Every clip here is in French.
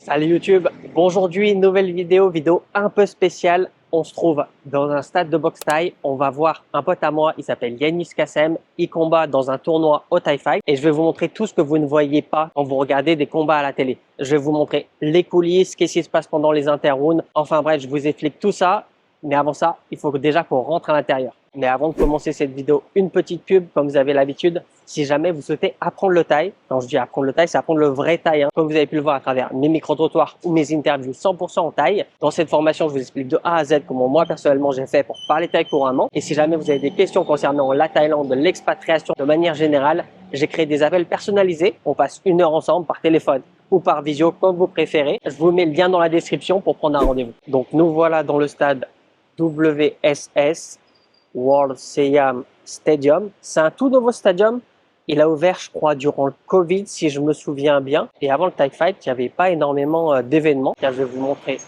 Salut YouTube, bon, aujourd'hui nouvelle vidéo un peu spéciale. On se trouve dans un stade de boxe thaï. On va voir un pote à moi, il s'appelle Yanis Kassem. Il combat dans un tournoi au Thai Fight et je vais vous montrer tout ce que vous ne voyez pas quand vous regardez des combats à la télé. Je vais vous montrer les coulisses, qu'est-ce qui se passe pendant les interrounds. Enfin bref, je vous explique tout ça. Mais avant ça, il faut déjà qu'on rentre à l'intérieur. Mais avant de commencer cette vidéo, une petite pub comme vous avez l'habitude. Si jamais vous souhaitez apprendre le thaï, quand je dis apprendre le thaï, c'est apprendre le vrai thaï. Comme vous avez pu le voir à travers mes micro-trottoirs ou mes interviews 100% en thaï. Dans cette formation, je vous explique de A à Z comment moi personnellement j'ai fait pour parler thaï couramment. Et si jamais vous avez des questions concernant la Thaïlande, l'expatriation de manière générale, j'ai créé des appels personnalisés. On passe 1 heure ensemble par téléphone ou par visio, comme vous préférez. Je vous mets le lien dans la description pour prendre un rendez-vous. Donc nous voilà dans le stade WSS, World Siam Stadium. C'est un tout nouveau stadium. Il a ouvert, je crois, durant le Covid, si je me souviens bien. Et avant le Thai Fight, il n'y avait pas énormément d'événements. Je vais vous montrer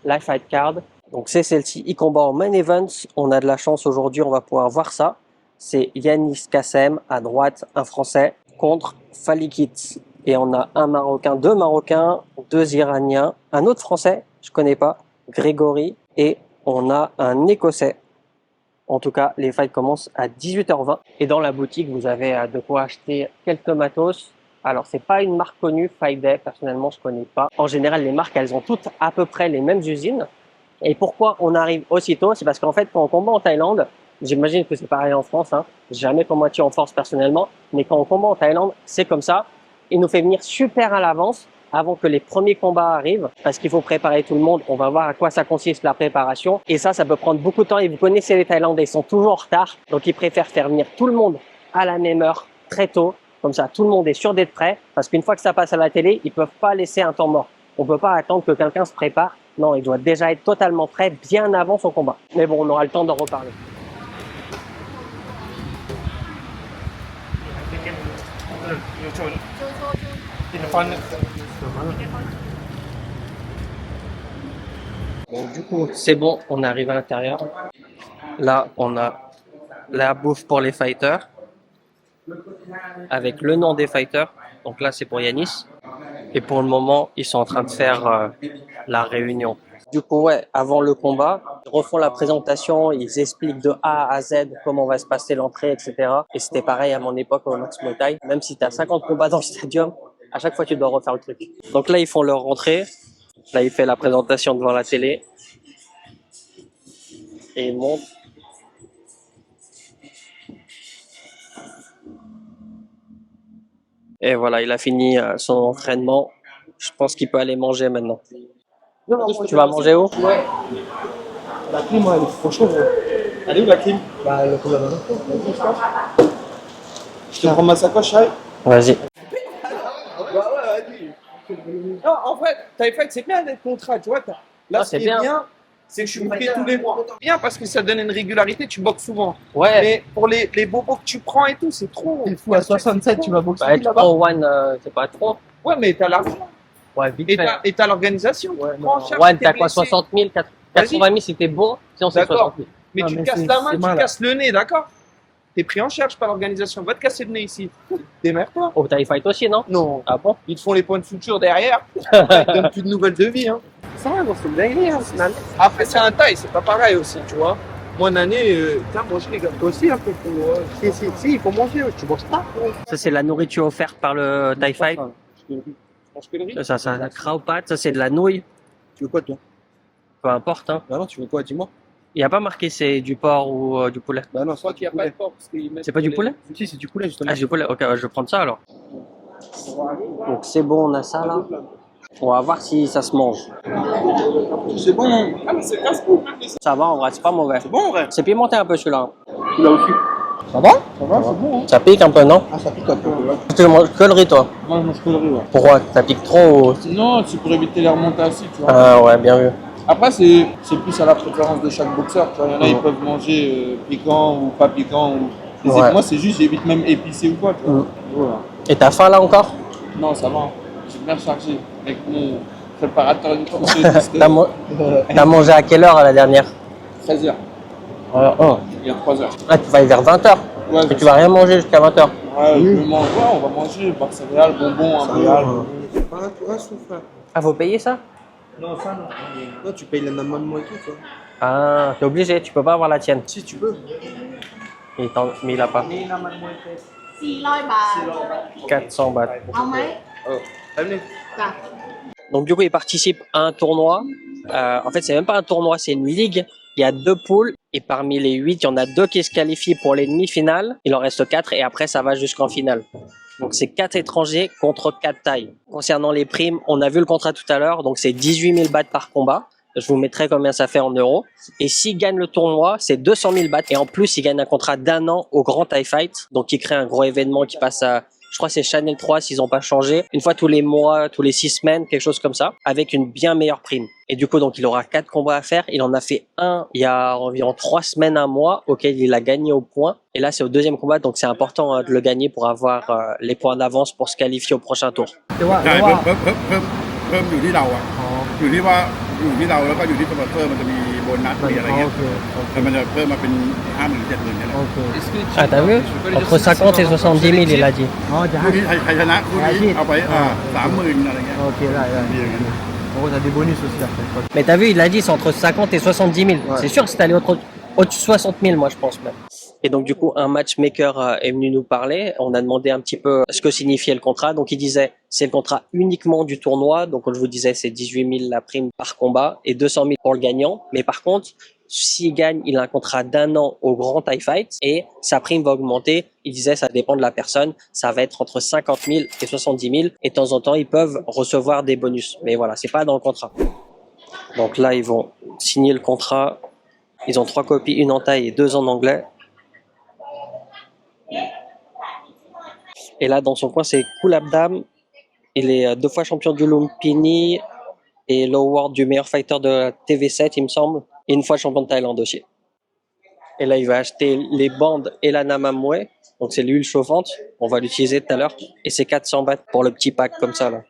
la Fight Card. Donc c'est celle-ci. Il combat en main event. On a de la chance aujourd'hui, on va pouvoir voir ça. C'est Yanis Kassem à droite, un Français, contre Falikit. Et on a un Marocain, 2 Marocains, 2 Iraniens, un autre Français, je connais pas, Grégory, et on a un Écossais. En tout cas, les fights commencent à 18h20. Et dans la boutique, vous avez de quoi acheter quelques matos. Alors, c'est pas une marque connue, Fight Day. Personnellement, je connais pas. En général, les marques, elles ont toutes à peu près les mêmes usines. Et pourquoi on arrive aussitôt? C'est parce qu'en fait, quand on combat en Thaïlande, j'imagine que c'est pareil en France, hein. J'ai jamais combattu en force personnellement. Mais quand on combat en Thaïlande, c'est comme ça. Il nous fait venir super à l'avance avant que les premiers combats arrivent, parce qu'il faut préparer tout le monde. On va voir à quoi ça consiste la préparation. Et ça peut prendre beaucoup de temps. Et vous connaissez les Thaïlandais, ils sont toujours en retard. Donc, ils préfèrent faire venir tout le monde à la même heure, très tôt. Comme ça, tout le monde est sûr d'être prêt. Parce qu'une fois que ça passe à la télé, ils peuvent pas laisser un temps mort. On peut pas attendre que quelqu'un se prépare. Non, il doit déjà être totalement prêt bien avant son combat. Mais bon, on aura le temps d'en reparler. Bon, du coup, c'est bon, on arrive à l'intérieur. Là, on a la bouffe pour les fighters avec le nom des fighters. Donc là, c'est pour Yanis. Et pour le moment, ils sont en train de faire la réunion. Du coup, ouais, avant le combat, ils refont la présentation, ils expliquent de A à Z comment va se passer l'entrée, etc. Et c'était pareil à mon époque au Max Muay Thai. Même si tu as 50 combats dans le stadium, à chaque fois, tu dois refaire le truc. Donc là, ils font leur rentrée. Là, il fait la présentation devant la télé. Et il monte. Et voilà, il a fini son entraînement. Je pense qu'il peut aller manger maintenant. Tu vas manger où? Ouais. La clim, elle est trop chaude. Elle est où la clim? Bah, le problème là. Je te prends ma sacoche, allez. Vas-y. Bah ouais, vas-y. Non, en fait, Thai Fight, c'est bien d'être contrat, tu vois. Là, ce qui est bien, c'est que je suis booké tous les mois. Bien parce que ça donne une régularité, tu boxes souvent. Ouais. Mais pour les bobos que tu prends et tout, c'est trop. T'es fou, à 67, tu vas boxer Bah, là-bas. 3-1, c'est pas trop. Ouais, mais t'as l'argent. Ouais, vite Et fait. t'as l'organisation. Ouais, Prends en charge Ouais, tes t'as quoi, blessés. 60 000, 80 000 si t'es bon, sinon c'est D'accord. 60 000. Mais Ah, tu mais casses c'est- la main, c'est tu mal. casses le nez, d'accord? T'es pris en charge par l'organisation. Va te casser le nez ici. Démerde-toi. Au Thai Fight aussi, non? Non. Ah bon? Ils te font les points de suture derrière. Ils te donnent plus de nouvelles de vie. Hein. Ça va, c'est dingue, hein, final. Après, c'est un taille, c'est pas pareil aussi, tu vois. Moi, une année, tiens, moi je les gars. Toi aussi, un peu pour. Si, il faut manger, tu manges pas. Ça, c'est la nourriture offerte par le Thai Fight. Je mange que le riz. Ça, c'est la kraopat, ça, c'est de la nouille. Tu veux quoi, toi? Peu importe, hein. Bah non, tu veux quoi, dis-moi. Il n'y a pas marqué c'est du porc ou du poulet. Bah non, je crois qu'il n'y a pas de porc. C'est pas du poulet? Si, c'est du poulet, justement. Ah, c'est du poulet. Ok, ouais, je vais prendre ça alors. Donc c'est bon, on a ça là. On va voir si ça se mange. C'est bon. Ah, mais c'est casse-cou. Ça va, en vrai, c'est pas mauvais. C'est bon, en vrai. C'est pimenté un peu celui-là. Tu l'as aussi. Ça va? Ça va, c'est bon. Hein. Ça pique un peu, non? Ah, ça pique un peu, ouais. Tu manges que le riz, toi? Moi, je mange que le riz, ouais. Pourquoi? Ça pique trop ou... Non, c'est pour éviter les remontées assis, tu vois. Ah ouais, bien vu. Après, c'est plus à la préférence de chaque boxeur. Tu vois. Il y en a, ils peuvent manger piquant ou pas piquant. Ouais. Moi, c'est juste, j'évite même épicé ou quoi. Tu vois. Voilà. Et t'as faim là encore? Non, ça va. Je suis bien chargé avec mon préparateur de T'as mangé à quelle heure à la dernière? 13h. Il y a 3h. Là, tu vas aller vers 20h. Ouais, Et tu vas rien manger jusqu'à 20h. Ouais, je mange. Ouais, on va manger. Céréales, bonbons, céréales. C'est pas un souffle. Ah, faut payer ça? Non, ça non. Non, tu payes la maman et tout, toi. Ah, t'es obligé, tu peux pas avoir la tienne. Si, tu peux. Mais il a pas. 400 baht. 400 bahts. เอาไหม Oh, allez. จ้ะ Donc du coup, il participe à un tournoi. En fait, c'est même pas un tournoi, c'est une ligue. Il y a 2 poules et parmi les 8, il y en a 2 qui se qualifient pour les demi-finales. Il en reste 4 et après, ça va jusqu'en finale. Donc c'est 4 étrangers contre 4 Thaïs. Concernant les primes, on a vu le contrat tout à l'heure, donc c'est 18 000 bahts par combat. Je vous mettrai combien ça fait en euros. Et s'il gagne le tournoi, c'est 200 000 bahts. Et en plus, il gagne un contrat d'1 an au Grand Thai Fight. Donc il crée un gros événement qui passe à... Je crois que c'est Channel 3 s'ils n'ont pas changé. Une fois tous les mois, tous les 6 semaines, quelque chose comme ça, avec une bien meilleure prime. Et du coup, donc, il aura 4 combats à faire. Il en a fait un il y a environ 3 semaines, un mois, auquel il a gagné au point. Et là, c'est au deuxième combat, donc c'est important de le gagner pour avoir les points d'avance pour se qualifier au prochain tour. ใช่เพิ่มอยู่ที่เราอ่ะอยู่ที่ว่าอยู่ที่เราแล้วก็อยู่ที่สปอนเซอร์มันจะมีโบนัสมีอะไรเงี้ยแต่มันจะเพิ่มมาเป็น50,000 70,000นี่แหละ Ah, t'as vu? Entre 50 et 70 000, il a dit. คู่นี้ใครชนะคู่นี้เอาไป30,000อะไรเงี้ย Ok, là, là. En gros, t'as des bonus aussi après. Mais t'as vu, il a dit c'est entre 50 et 70 000. Ouais. C'est sûr que c'est allé au-dessus de 60 000, moi je pense même. Et donc du coup, un matchmaker est venu nous parler. On a demandé un petit peu ce que signifiait le contrat. Donc il disait, c'est le contrat uniquement du tournoi. Donc comme je vous disais, c'est 18 000 la prime par combat et 200 000 pour le gagnant. Mais par contre, s'il gagne, il a un contrat d'1 an au Grand Thai Fight et sa prime va augmenter. Il disait, ça dépend de la personne. Ça va être entre 50 000 et 70 000. Et de temps en temps, ils peuvent recevoir des bonus. Mais voilà, c'est pas dans le contrat. Donc là, ils vont signer le contrat. Ils ont 3 copies, une en thaï et 2 en anglais. Et là, dans son coin, c'est Kulabdam. Il est 2 fois champion du Lumpini et l'award du meilleur fighter de TV7, il me semble. Et 1 fois champion de Thaïlande aussi. Et là, il va acheter les bandes et la Namamwe. Donc, c'est l'huile chauffante. On va l'utiliser tout à l'heure. Et c'est 400 bahts pour le petit pack comme ça, là.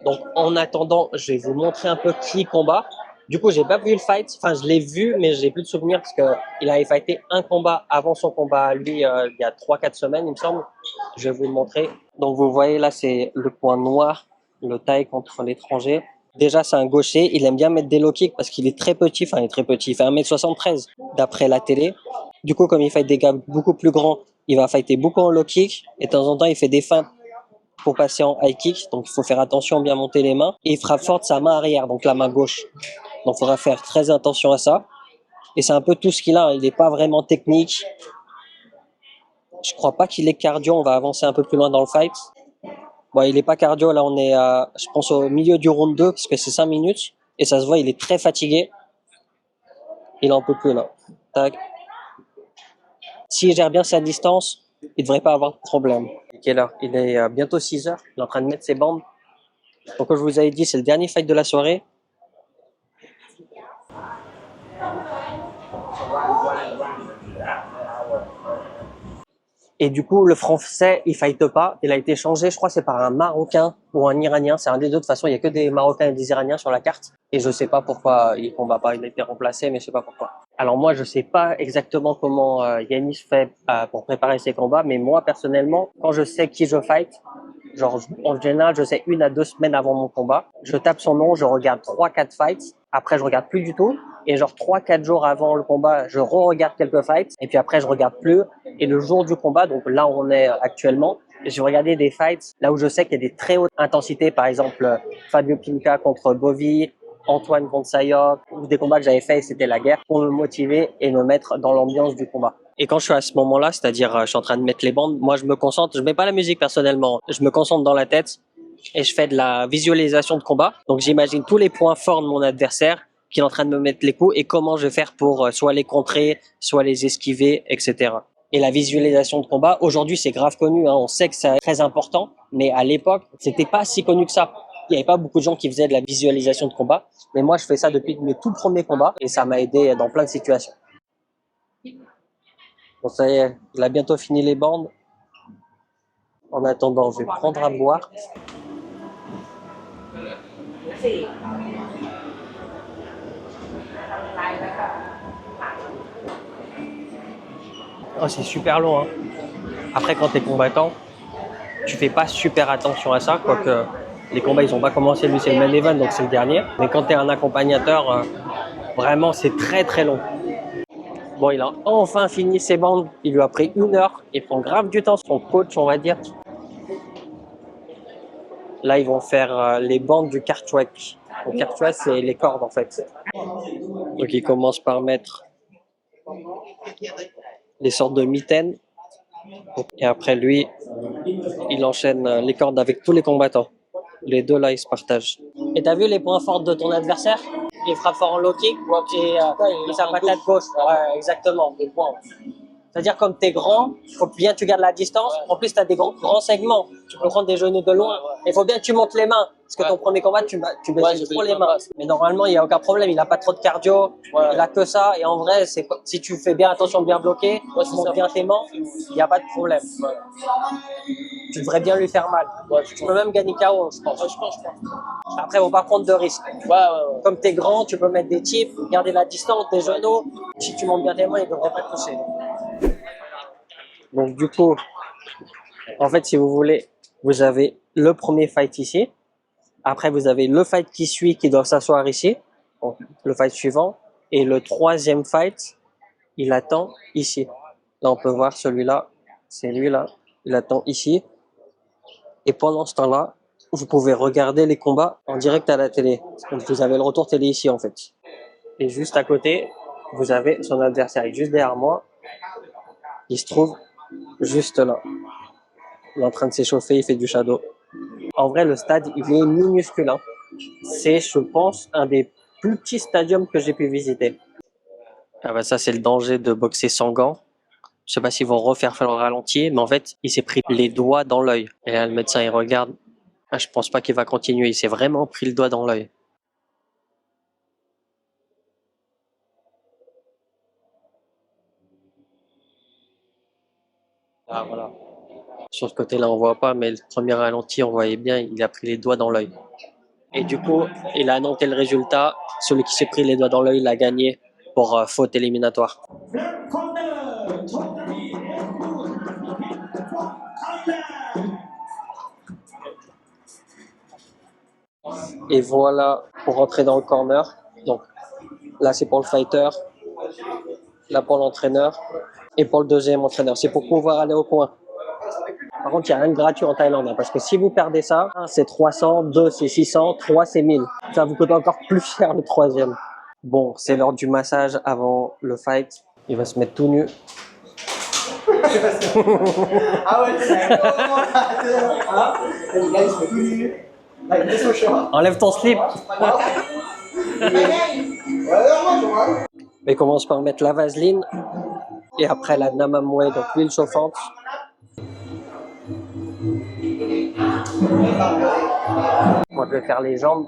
Donc, en attendant, je vais vous montrer un peu qui combat. Du coup, j'ai pas vu le fight. Enfin, je l'ai vu, mais j'ai plus de souvenirs parce que il avait fighté un combat avant son combat à lui, il y a 3-4 semaines, il me semble. Je vais vous le montrer. Donc, vous voyez là, c'est le point noir, le Thaï contre l'étranger. Déjà, c'est un gaucher. Il aime bien mettre des low kicks parce qu'il est très petit. Enfin, il est très petit. Il fait 1m73 d'après la télé. Du coup, comme il fight des gars beaucoup plus grands, il va fighter beaucoup en low kick. Et de temps en temps, il fait des feintes pour passer en high kick. Donc, il faut faire attention, bien monter les mains. Et il frappe fort de sa main arrière, donc la main gauche. Donc, il faudra faire très attention à ça. Et c'est un peu tout ce qu'il a. Il n'est pas vraiment technique. Je crois pas qu'il est cardio. On va avancer un peu plus loin dans le fight. Bon, il n'est pas cardio. Là, on est, je pense, au milieu du round 2 parce que c'est 5 minutes. Et ça se voit, il est très fatigué. Il en peut plus, là. Tac. S'il gère bien sa distance, il devrait pas avoir de problème. Quelle heure? Il est bientôt 6 heures. Il est en train de mettre ses bandes. Donc, comme je vous avais dit, c'est le dernier fight de la soirée. Et du coup, le français, il fight pas. Il a été changé, je crois, c'est par un Marocain ou un Iranien. C'est un des deux. De toute façon, il y a que des Marocains et des Iraniens sur la carte. Et je sais pas pourquoi il combat pas. Il a été remplacé, mais je sais pas pourquoi. Alors moi, je sais pas exactement comment Yanis fait pour préparer ses combats, mais moi, personnellement, quand je sais qui je fight, genre, en général, je sais 1 à 2 semaines avant mon combat. Je tape son nom, je regarde 3-4 fights. Après, je regarde plus du tout. Et genre 3-4 jours avant le combat, je re-regarde quelques fights. Et puis après, je regarde plus. Et le jour du combat, donc là où on est actuellement, je vais regarder des fights là où je sais qu'il y a des très hautes intensités. Par exemple, Fabio Pinca contre Bovi, Antoine contre Sayok, ou des combats que j'avais fait et c'était la guerre, pour me motiver et me mettre dans l'ambiance du combat. Et quand je suis à ce moment-là, c'est-à-dire je suis en train de mettre les bandes, moi je me concentre, je mets pas la musique personnellement, je me concentre dans la tête et je fais de la visualisation de combat. Donc j'imagine tous les points forts de mon adversaire qui est en train de me mettre les coups et comment je vais faire pour soit les contrer, soit les esquiver, etc. Et la visualisation de combat, aujourd'hui c'est grave connu, hein, on sait que c'est très important, mais à l'époque c'était pas si connu que ça. Il n'y avait pas beaucoup de gens qui faisaient de la visualisation de combat, mais moi je fais ça depuis mes tout premiers combats et ça m'a aidé dans plein de situations. Bon, ça y est, il a bientôt fini les bandes. En attendant, je vais prendre à boire. Oh, c'est super long, hein. Après, quand tu es combattant, tu fais pas super attention à ça, quoique Les combats, ils n'ont pas commencé. Lui, c'est le main event, donc c'est le dernier. Mais quand tu es un accompagnateur, vraiment, c'est très très long. Bon, il a enfin fini ses bandes. Il lui a pris 1 heure. Il prend grave du temps, son coach, on va dire. Là, ils vont faire les bandes du Kartwek. Le Kartwek, c'est les cordes, en fait. Donc, il commence par mettre des sortes de mitaines. Et après, lui, il enchaîne les cordes avec tous les combattants. Les deux, là, ils se partagent. Et t'as vu les points forts de ton adversaire? Il frappe fort en low kick et sa patate gauche. Ouais, exactement. C'est-à-dire, comme t'es grand, il faut bien que tu gardes la distance. En plus, tu as des grands segments. Tu peux prendre des genoux de loin. Il faut bien que tu montes les mains. Parce que ton premier combat, tu baisses trop les mains. Mais normalement, il n'y a aucun problème. Il n'a pas trop de cardio. Il a que ça. Et en vrai, si tu fais bien attention de bien bloquer, tu montes bien tes mains, il n'y a pas de problème. Tu devrais bien lui faire mal. Tu peux même gagner KO, je pense. Après, il ne faut pas prendre de risques. Comme tu es grand, tu peux mettre des tips, garder la distance, des genoux. Si tu montes bien tes mains, il ne devrait pas te toucher. Donc du coup, en fait, si vous voulez, vous avez le premier fight ici. Après, vous avez le fight qui suit, qui doit s'asseoir ici. Donc, le fight suivant. Et le troisième fight, il attend ici. Là, on peut voir celui-là. C'est lui là. Il attend ici. Et pendant ce temps-là, vous pouvez regarder les combats en direct à la télé. Donc, vous avez le retour télé ici, en fait. Et juste à côté, vous avez son adversaire. Juste derrière moi, il se trouve juste là. Il est en train de s'échauffer, il fait du shadow. En vrai, le stade, il est minuscule. Hein. C'est, je pense, un des plus petits stadiums que j'ai pu visiter. Ah bah ça, c'est le danger de boxer sans gants. Je sais pas s'ils vont refaire le ralenti, mais en fait, il s'est pris les doigts dans l'œil. Et là, le médecin, il regarde. Ah, je pense pas qu'il va continuer. Il s'est vraiment pris le doigt dans l'œil. Ah, voilà. Sur ce côté-là, on voit pas, mais le premier ralenti, on voyait bien, il a pris les doigts dans l'œil. Et du coup, il a annoncé le résultat. Celui qui s'est pris les doigts dans l'œil, il a gagné pour faute éliminatoire. Et voilà pour rentrer dans le corner. Donc là, c'est pour le fighter. Là, pour l'entraîneur. Et pour le deuxième entraîneur. C'est pour pouvoir aller au coin. Par contre, il n'y a rien de gratuit en Thaïlande, hein, parce que si vous perdez ça, 1 c'est 300, 2 c'est 600, 3 c'est 1000. Ça vous coûte encore plus cher le troisième. Bon, c'est l'heure du massage avant le fight. Il va se mettre tout nu. Ah ouais, c'est Enlève ton slip. Il commence par mettre la vaseline et après la namamoué, donc l'huile chauffante. Moi, je vais faire les jambes.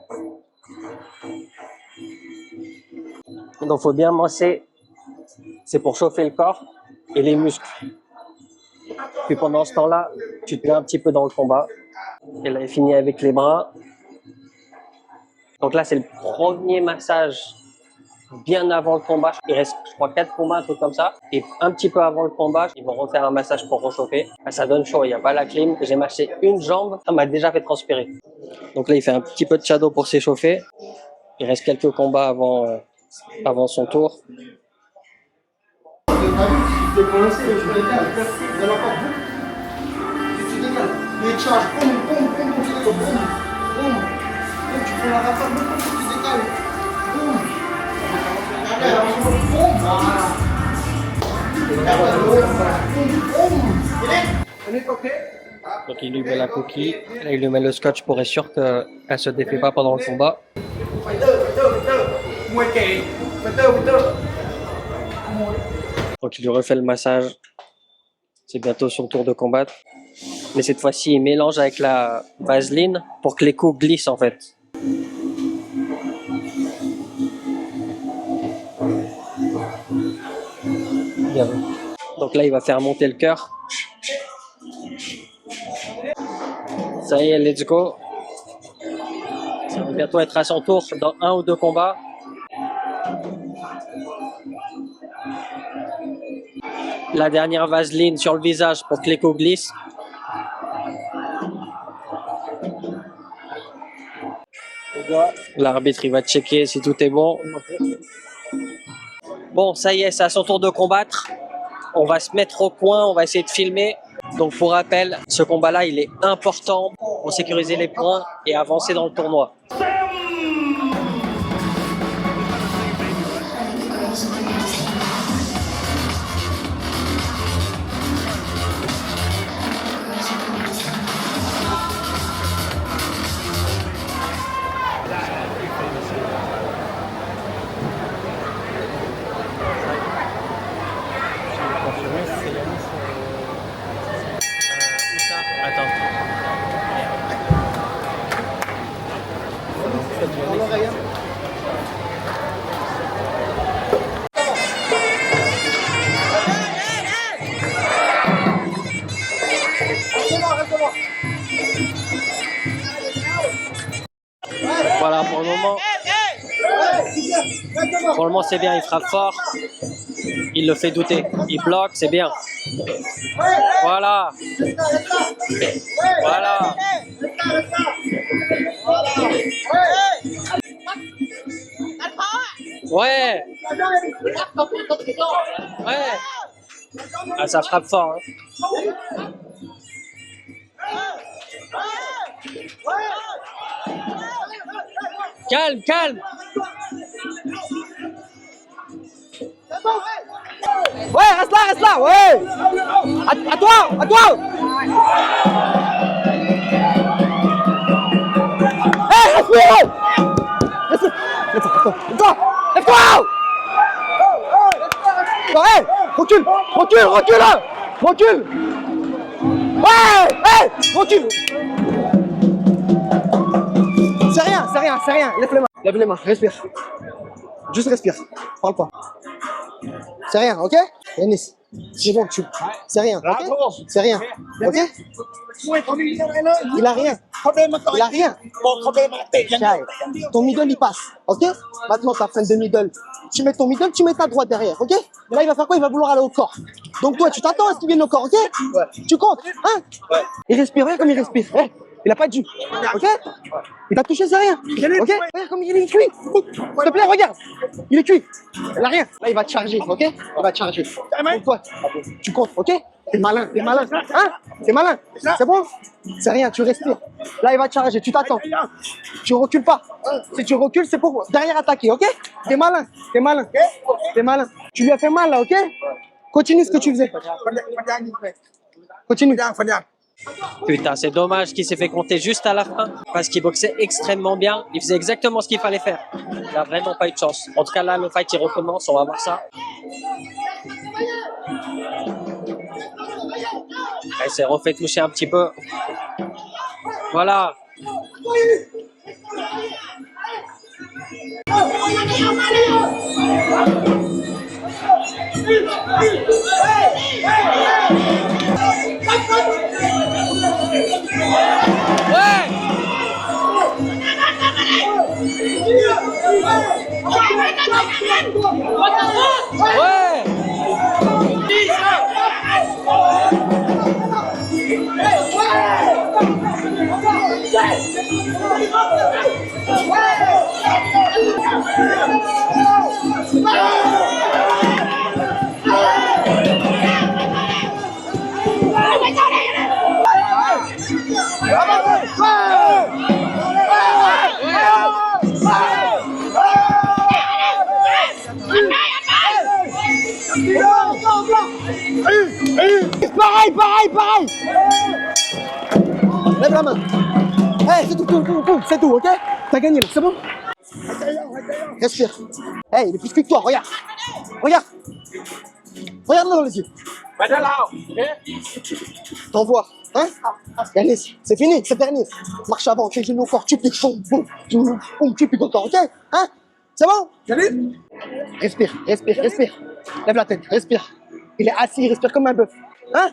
Donc, il faut bien masser. C'est pour chauffer le corps et les muscles. Puis pendant ce temps-là, tu te mets un petit peu dans le combat. Et là, il finit avec les bras. Donc là, c'est le premier massage bien avant le combat. Il reste, je crois, 4 combats, un truc comme ça. Et un petit peu avant le combat, ils vont refaire un massage pour réchauffer. Ça donne chaud, il n'y a pas la clim. J'ai massé une jambe, ça m'a déjà fait transpirer. Donc là, il fait un petit peu de shadow pour s'échauffer. Il reste quelques combats avant son tour. Donc il lui met la coquille, et il lui met le scotch pour être sûr qu'elle ne se défait pas pendant le combat. Donc il lui refait le massage. C'est bientôt son tour de combattre. Mais cette fois-ci, il mélange avec la vaseline pour que les coups glissent en fait. Bien. Donc là, il va faire monter le cœur. Ça y est, let's go. Ça va bientôt être à son tour dans 1 ou 2 combats. La dernière vaseline sur le visage pour que les coups glissent. L'arbitre, il va checker si tout est bon. Bon, ça y est, c'est à son tour de combattre. On va se mettre au coin, on va essayer de filmer. Donc pour rappel, ce combat-là, il est important pour sécuriser les points et avancer dans le tournoi. Voilà, pour le moment. Pour le moment, c'est bien, il frappe fort. Il le fait douter. Il bloque, c'est bien. Voilà. Voilà. Ouais. Ouais. Ah, ça frappe fort. Hein. Calme, calme. Ouais, reste là, ouais. À toi, à toi. Hé, respire. Lève-toi. Ouais, recule. Ouais, recule. C'est rien. Lève les mains, respire. Juste respire, parle pas. C'est rien, ok? Yanis, c'est bon, c'est rien, ok? C'est rien, ok? Il a rien. Chai, ton middle il passe, ok? Maintenant ta fin de middle. Tu mets ton middle, tu mets ta droite derrière, ok? Là il va faire quoi? Il va vouloir aller au corps. Donc toi tu t'attends à ce qu'il vienne au corps, ok? Ouais. Tu comptes, hein? Ouais. Il respire, regarde comme il respire. Hey, il a pas dû, ok? Il t'a touché, c'est rien, ok? Regarde comme il est cuit. S'il te plaît, regarde. Il est cuit. Il a rien. Là il va te charger, ok? Il va te charger. Donc toi, tu comptes, ok? T'es malin, hein? T'es malin. C'est bon? C'est rien, tu respires. Là, il va te charger, tu t'attends. Tu recules pas. Si tu recules, c'est pour derrière attaquer, ok? T'es malin. Tu lui as fait mal, là, ok? Continue ce que tu faisais. Continue. Putain, c'est dommage qu'il s'est fait compter juste à la fin parce qu'il boxait extrêmement bien. Il faisait exactement ce qu'il fallait faire. Il a vraiment pas eu de chance. En tout cas, là, le fight, il recommence. On va voir ça. Il s'est refait toucher un petit peu. Voilà. Pareil. Lève la main. Hey, c'est tout, ok? T'as gagné, c'est bon? Respire. Hey, il est plus que toi, regarde. Regarde-le dans les yeux. T'envoies, hein? Yanis, c'est fini, c'est dernier. Marche avant, tes genoux au corps, tu piques, boum, tu piques encore, ok? Hein? C'est bon? Respire. Lève la tête, respire. Il est assis, il respire comme un bœuf. Hein?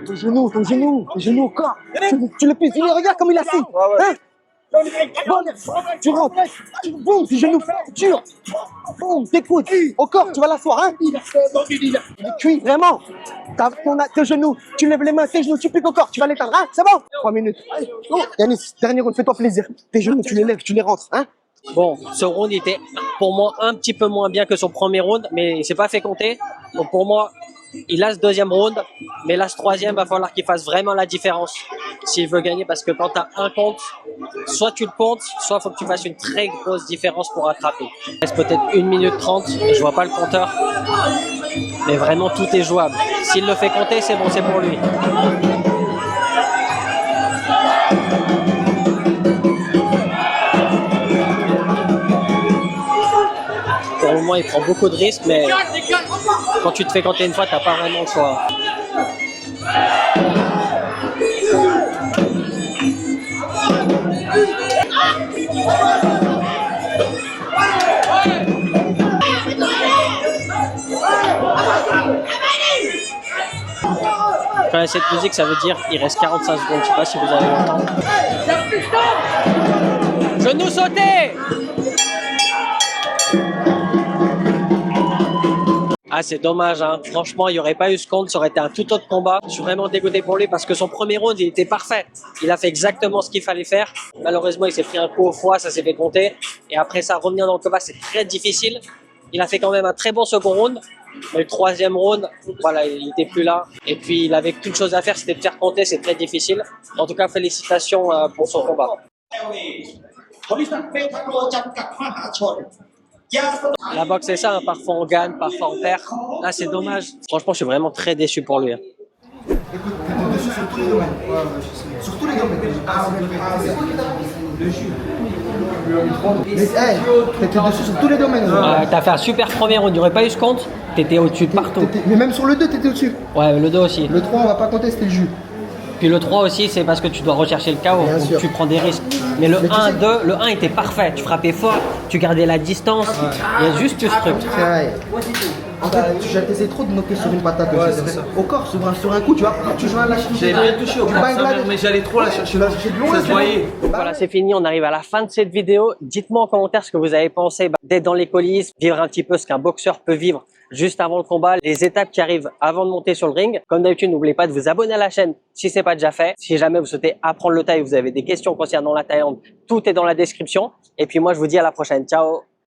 Ton genou au corps. Tu le pises, regarde comme il est assis. Hein? Bon, tu rentres, boum, tes genoux durs, boum, t'écoutes, au corps, tu vas l'asseoir, hein? Il est cuit, vraiment. Tes genoux, tu lèves les mains, tes genoux, tu piques au corps, tu vas l'éteindre, hein? C'est bon? 3 minutes. Yanis, dernier round, fais-toi plaisir. Tes genoux, tu les lèves, tu les rentres, hein? Bon, ce round il était pour moi un petit peu moins bien que son premier round, mais il s'est pas fait compter. Donc pour moi, il a ce deuxième round, mais là ce troisième, va falloir qu'il fasse vraiment la différence s'il veut gagner, parce que quand tu as un compte, soit tu le comptes, soit il faut que tu fasses une très grosse différence pour rattraper. Il reste peut-être 1 minute 30, je vois pas le compteur, mais vraiment tout est jouable. S'il le fait compter, c'est bon, c'est pour lui. Pour le moment, il prend beaucoup de risques, mais quand tu te fais compter une fois, t'as pas vraiment le choix. Quand il y a cette musique, ça veut dire qu'il reste 45 secondes. Je sais pas si vous allez l'entendre. Genou sauté! Ah, c'est dommage, hein. Franchement, il n'y aurait pas eu ce compte, ça aurait été un tout autre combat. Je suis vraiment dégoûté pour lui parce que son premier round, il était parfait. Il a fait exactement ce qu'il fallait faire. Malheureusement, il s'est pris un coup au foie, ça s'est fait compter. Et après ça, revenir dans le combat, c'est très difficile. Il a fait quand même un très bon second round. Mais le troisième round, voilà, il n'était plus là. Et puis, il avait qu'une chose à faire, c'était de faire compter, c'est très difficile. En tout cas, félicitations pour son combat. La boxe, c'est ça, hein. Parfois on gagne, parfois on perd. Là, c'est dommage. Franchement, je suis vraiment très déçu pour lui. Écoute, t'étais dessus sur tous les domaines. Sur tous les domaines. Le jus. Mais hey, t'étais dessus sur tous les domaines. T'as fait un super premier round, il n'y aurait pas eu ce compte. T'étais au-dessus de partout. Mais même sur le 2, t'étais au-dessus. Ouais, le 2 aussi. Le 3, on va pas compter, c'était le jus. Puis le 3 aussi, c'est parce que tu dois rechercher le KO, Bien donc sûr. tu prends des risques. Mais le 1, 2, le 1 était parfait. Tu frappais fort, tu gardais la distance. Il y a juste ce truc. C'est vrai. En fait, t'essayes trop de knocker sur une patate aussi. Au corps, sur un coup, tu vois, tu joues à la chercher. J'avais rien touché au Bangladesh, mais j'allais trop la chercher. Ça se voyait. Voilà, c'est fini. On arrive à la fin de cette vidéo. Dites-moi en commentaire ce que vous avez pensé d'être dans les coulisses, vivre un petit peu ce qu'un boxeur peut vivre juste avant le combat, les étapes qui arrivent avant de monter sur le ring. Comme d'habitude, n'oubliez pas de vous abonner à la chaîne si c'est pas déjà fait. Si jamais vous souhaitez apprendre le thaï, vous avez des questions concernant la Thaïlande, tout est dans la description. Et puis moi, je vous dis à la prochaine. Ciao!